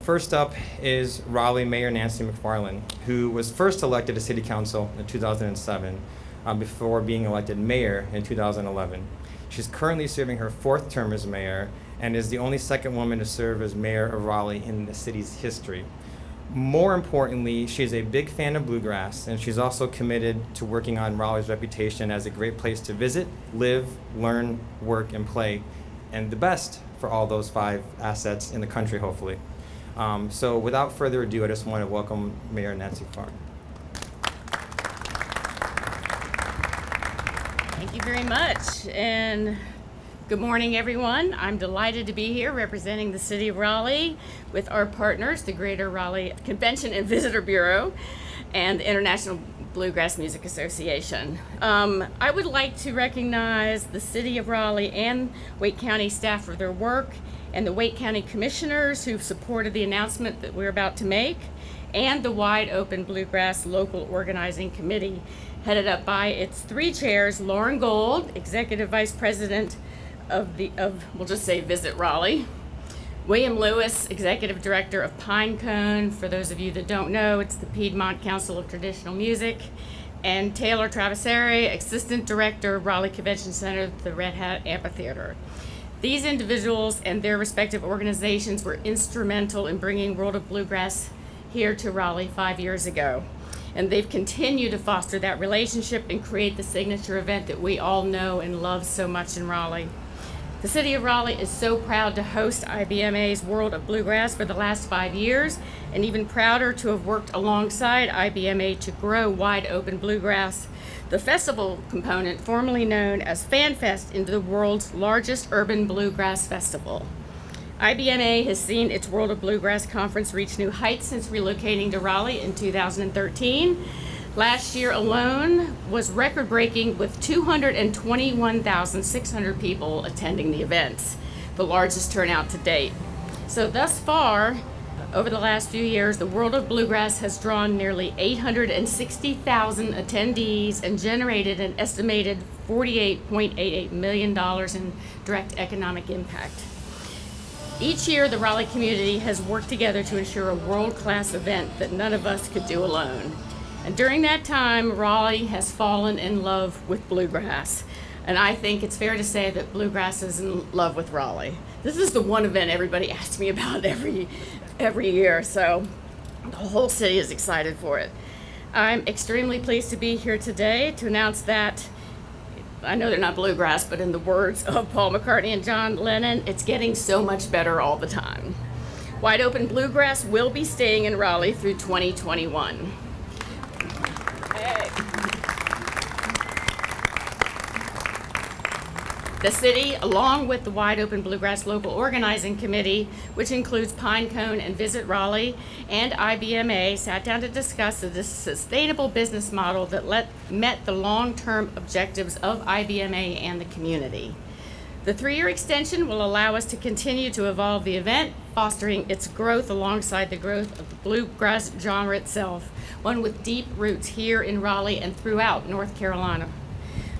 First up is Raleigh Mayor Nancy McFarland, who was first elected to City Council in 2007 before being elected mayor in 2011. She's currently serving her fourth term as mayor and is the only second woman to serve as mayor of Raleigh in the city's history. More importantly, she's a big fan of bluegrass, and she's also committed to working on Raleigh's reputation as a great place to visit, live, learn, work, and play, and the best for all those 5 assets in the country, hopefully. So without further ado, I just want to welcome Mayor Nancy McFarland. Thank you very much, and good morning, everyone. I'm delighted to be here representing the City of Raleigh with our partners, the Greater Raleigh Convention and Visitor Bureau and the International Bluegrass Music Association. I would like to recognize the City of Raleigh and Wake County staff for their work, and the Wake County commissioners who've supported the announcement that we're about to make, and the Wide Open Bluegrass Local Organizing Committee, headed up by its 3 chairs, Lauren Gold, Executive Vice President we'll just say Visit Raleigh, William Lewis, Executive Director of PineCone. For those of you that don't know, it's the Piedmont Council of Traditional Music, and Taylor Traviseri, Assistant Director of Raleigh Convention Center, the Red Hat Amphitheater. These individuals and their respective organizations were instrumental in bringing World of Bluegrass here to Raleigh 5 years ago. And they've continued to foster that relationship and create the signature event that we all know and love so much in Raleigh. The City of Raleigh is so proud to host IBMA's World of Bluegrass for the last 5 years, and even prouder to have worked alongside IBMA to grow Wide Open Bluegrass, the festival component formerly known as FanFest, into the world's largest urban bluegrass festival. IBMA has seen its World of Bluegrass conference reach new heights since relocating to Raleigh in 2013. Last year alone was record-breaking, with 221,600 people attending the events, the largest turnout to date. So thus far, over the last few years, the World of Bluegrass has drawn nearly 860,000 attendees and generated an estimated $48.88 million in direct economic impact. Each year, the Raleigh community has worked together to ensure a world-class event that none of us could do alone. And during that time, Raleigh has fallen in love with bluegrass. And I think it's fair to say that bluegrass is in love with Raleigh. This is the one event everybody asks me about every year, so the whole city is excited for it. I'm extremely pleased to be here today to announce that, I know they're not bluegrass, but in the words of Paul McCartney and John Lennon, it's getting so much better all the time. Wide Open Bluegrass will be staying in Raleigh through 2021. Hey. The city, along with the Wide Open Bluegrass Local Organizing Committee, which includes PineCone and Visit Raleigh, and IBMA, sat down to discuss the sustainable business model that met the long-term objectives of IBMA and the community. The 3-year extension will allow us to continue to evolve the event, fostering its growth alongside the growth of the bluegrass genre itself, one with deep roots here in Raleigh and throughout North Carolina.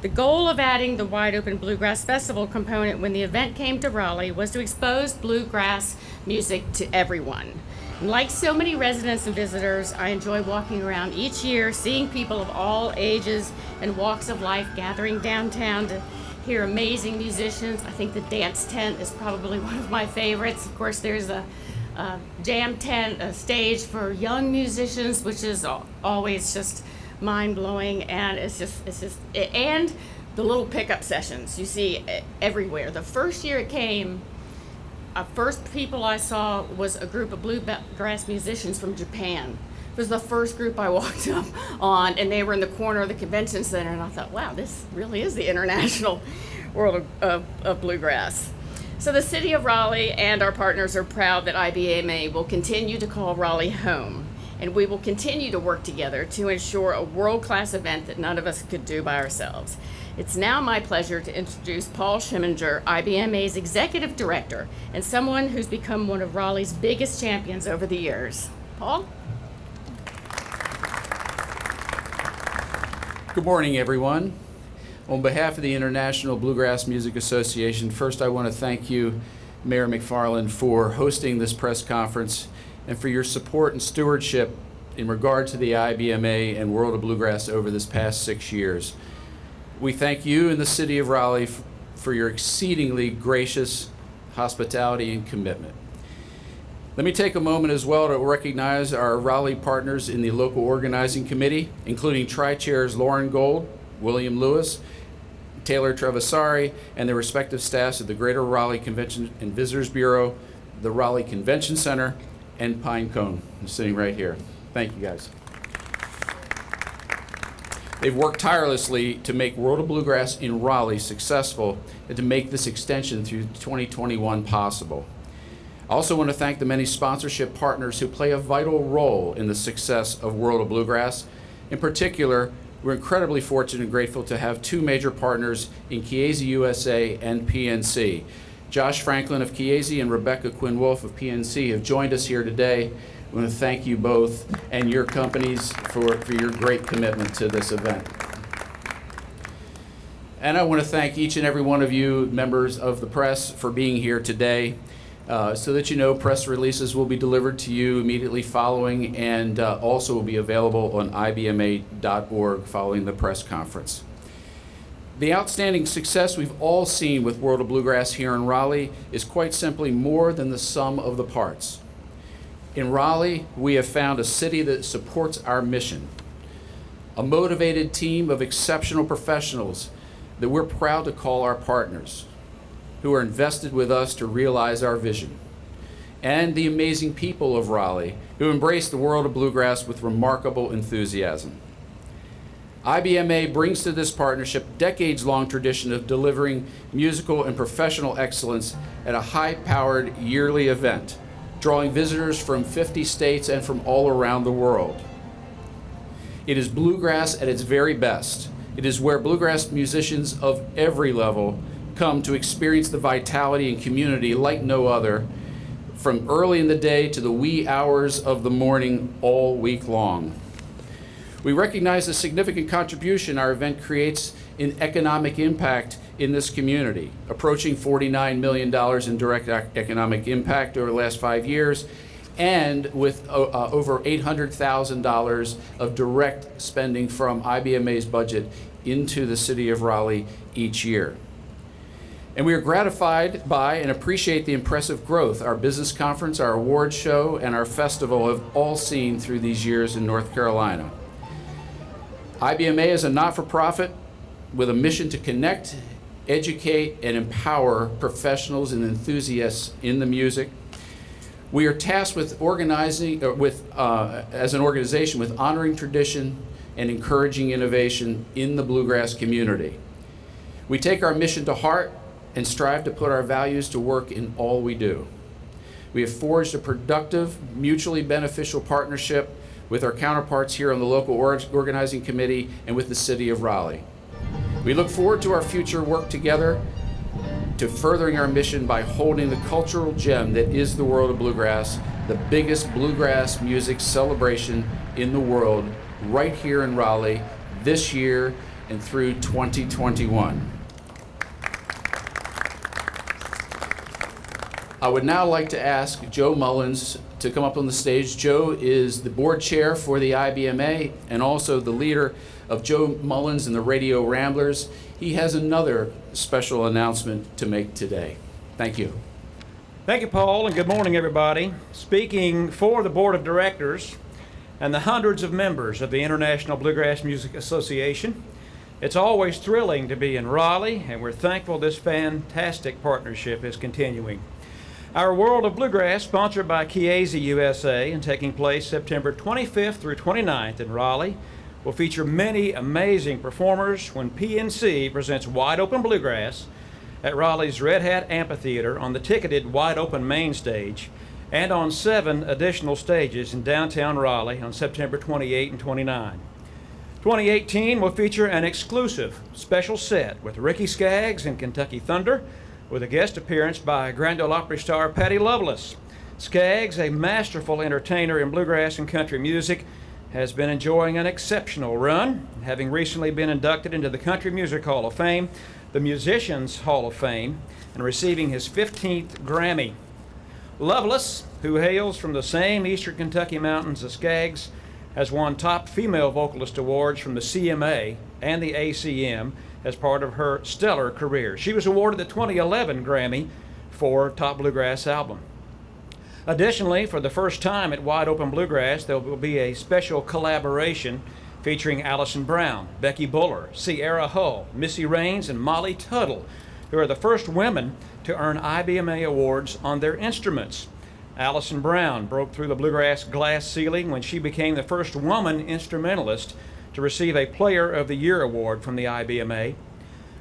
The goal of adding the Wide Open Bluegrass Festival component when the event came to Raleigh was to expose bluegrass music to everyone. And like so many residents and visitors, I enjoy walking around each year, seeing people of all ages and walks of life gathering downtown to hear amazing musicians. I think the dance tent is probably one of my favorites. Of course, there's a jam tent, a stage for young musicians, which is always just mind-blowing, and and the little pickup sessions you see everywhere. The first year it came, first people I saw was a group of bluegrass musicians from Japan. It was the first group I walked up on, and they were in the corner of the convention center, and I thought, wow, this really is the international world of bluegrass. So the City of Raleigh and our partners are proud that IBMA will continue to call Raleigh home, and we will continue to work together to ensure a world-class event that none of us could do by ourselves. It's now my pleasure to introduce Paul Schimminger, IBMA's Executive Director, and someone who's become one of Raleigh's biggest champions over the years. Paul? Good morning, everyone. On behalf of the International Bluegrass Music Association, first I want to thank you, Mayor McFarland, for hosting this press conference and for your support and stewardship in regard to the IBMA and World of Bluegrass over this past 6 years. We thank you and the City of Raleigh for your exceedingly gracious hospitality and commitment. Let me take a moment as well to recognize our Raleigh partners in the local organizing committee, including Tri-Chairs Lauren Gold, William Lewis, Taylor Trevisari, and their respective staffs at the Greater Raleigh Convention and Visitors Bureau, the Raleigh Convention Center, and PineCone, sitting right here. Thank you, guys. They've worked tirelessly to make World of Bluegrass in Raleigh successful and to make this extension through 2021 possible. I also want to thank the many sponsorship partners who play a vital role in the success of World of Bluegrass. In particular, we're incredibly fortunate and grateful to have two major partners in Chiesi USA and PNC. Josh Franklin of Chiesi and Rebecca Quinn Wolf of PNC have joined us here today. I want to thank you both and your companies for your great commitment to this event. And I want to thank each and every one of you members of the press for being here today. So that you know, press releases will be delivered to you immediately following, and also will be available on ibma.org following the press conference. The outstanding success we've all seen with World of Bluegrass here in Raleigh is quite simply more than the sum of the parts. In Raleigh, we have found a city that supports our mission, a motivated team of exceptional professionals that we're proud to call our partners, who are invested with us to realize our vision, and the amazing people of Raleigh who embrace the World of Bluegrass with remarkable enthusiasm. IBMA brings to this partnership decades-long tradition of delivering musical and professional excellence at a high-powered yearly event, drawing visitors from 50 states and from all around the world. It is bluegrass at its very best. It is where bluegrass musicians of every level come to experience the vitality and community like no other, from early in the day to the wee hours of the morning all week long. We recognize the significant contribution our event creates in economic impact in this community, approaching $49 million in direct economic impact over the last 5 years, and with over $800,000 of direct spending from IBMA's budget into the city of Raleigh each year. And we are gratified by and appreciate the impressive growth our business conference, our awards show, and our festival have all seen through these years in North Carolina. IBMA is a not-for-profit with a mission to connect, educate, and empower professionals and enthusiasts in the music. We are tasked with organizing, as an organization, with honoring tradition and encouraging innovation in the bluegrass community. We take our mission to heart and strive to put our values to work in all we do. We have forged a productive, mutually beneficial partnership with our counterparts here on the local organizing committee and with the city of Raleigh. We look forward to our future work together to furthering our mission by holding the cultural gem that is the World of Bluegrass, the biggest bluegrass music celebration in the world, right here in Raleigh this year and through 2021. I would now like to ask Joe Mullins to come up on the stage. Joe is the board chair for the IBMA and also the leader of Joe Mullins and the Radio Ramblers. He has another special announcement to make today. Thank you. Thank you, Paul, and good morning, everybody. Speaking for the Board of Directors and the hundreds of members of the International Bluegrass Music Association, it's always thrilling to be in Raleigh, and we're thankful this fantastic partnership is continuing. Our World of Bluegrass, sponsored by Chiesi USA and taking place September 25th through 29th in Raleigh, will feature many amazing performers when PNC presents Wide Open Bluegrass at Raleigh's Red Hat Amphitheater on the ticketed Wide Open main stage and on 7 additional stages in downtown Raleigh on September 28 and 29. 2018 will feature an exclusive special set with Ricky Skaggs and Kentucky Thunder, with a guest appearance by Grand Ole Opry star Patty Loveless. Skaggs, a masterful entertainer in bluegrass and country music, has been enjoying an exceptional run, having recently been inducted into the Country Music Hall of Fame, the Musicians Hall of Fame, and receiving his 15th Grammy. Loveless, who hails from the same eastern Kentucky mountains as Skaggs, has won top female vocalist awards from the CMA and the ACM as part of her stellar career. She was awarded the 2011 Grammy for Top Bluegrass Album. Additionally, for the first time at Wide Open Bluegrass, there will be a special collaboration featuring Allison Brown, Becky Buller, Sierra Hull, Missy Raines, and Molly Tuttle, who are the first women to earn IBMA awards on their instruments. Allison Brown broke through the bluegrass glass ceiling when she became the first woman instrumentalist to receive a Player of the Year award from the IBMA.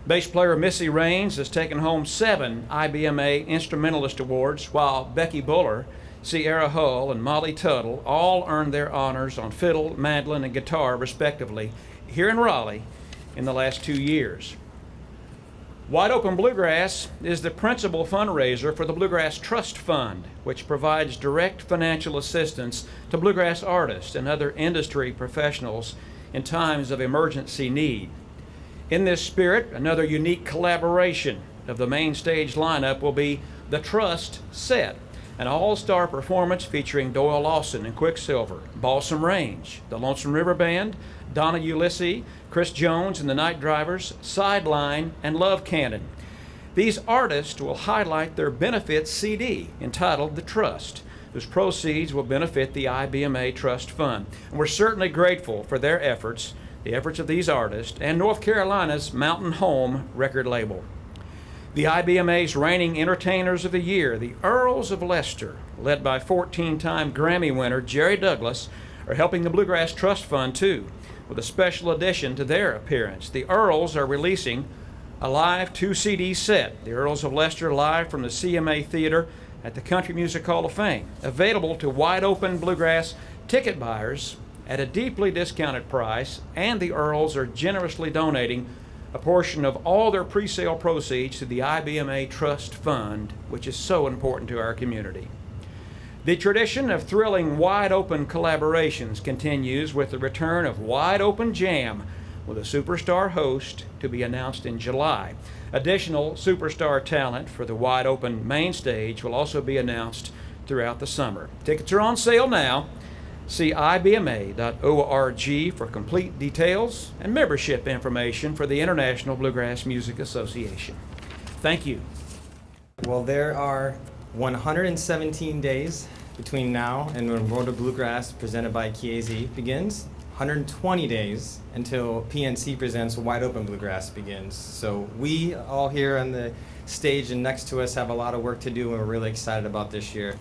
Bass player Missy Raines has taken home 7 IBMA Instrumentalist Awards, while Becky Buller, Sierra Hull, and Molly Tuttle all earned their honors on fiddle, mandolin, and guitar, respectively, here in Raleigh in the last 2 years. Wide Open Bluegrass is the principal fundraiser for the Bluegrass Trust Fund, which provides direct financial assistance to bluegrass artists and other industry professionals in times of emergency need. In this spirit, another unique collaboration of the main stage lineup will be the Trust Set, an all-star performance featuring Doyle Lawson and Quicksilver, Balsam Range, the Lonesome River Band, Donna Ulysses, Chris Jones and the Night Drivers, Sideline, and Love Cannon. These artists will highlight their benefits CD entitled The Trust, whose proceeds will benefit the IBMA Trust Fund. And we're certainly grateful for their efforts, the efforts of these artists, and North Carolina's Mountain Home record label. The IBMA's reigning entertainers of the year, the Earls of Leicester, led by 14-time Grammy winner Jerry Douglas, are helping the Bluegrass Trust Fund too, with a special addition to their appearance. The Earls are releasing a live 2-CD set, the Earls of Leicester live from the CMA Theater at the Country Music Hall of Fame, available to Wide Open Bluegrass ticket buyers at a deeply discounted price, and the Earls are generously donating a portion of all their pre-sale proceeds to the IBMA Trust Fund, which is so important to our community. The tradition of thrilling wide open collaborations continues with the return of Wide Open Jam, with a superstar host to be announced in July. Additional superstar talent for the Wide Open main stage will also be announced throughout the summer. Tickets are on sale now. See ibma.org for complete details and membership information for the International Bluegrass Music Association. Thank you. Well, there are 117 days between now and when World of Bluegrass presented by Chiesi begins. 120 days until PNC presents Wide Open Bluegrass begins. So we all here on the stage and next to us have a lot of work to do, and we're really excited about this year.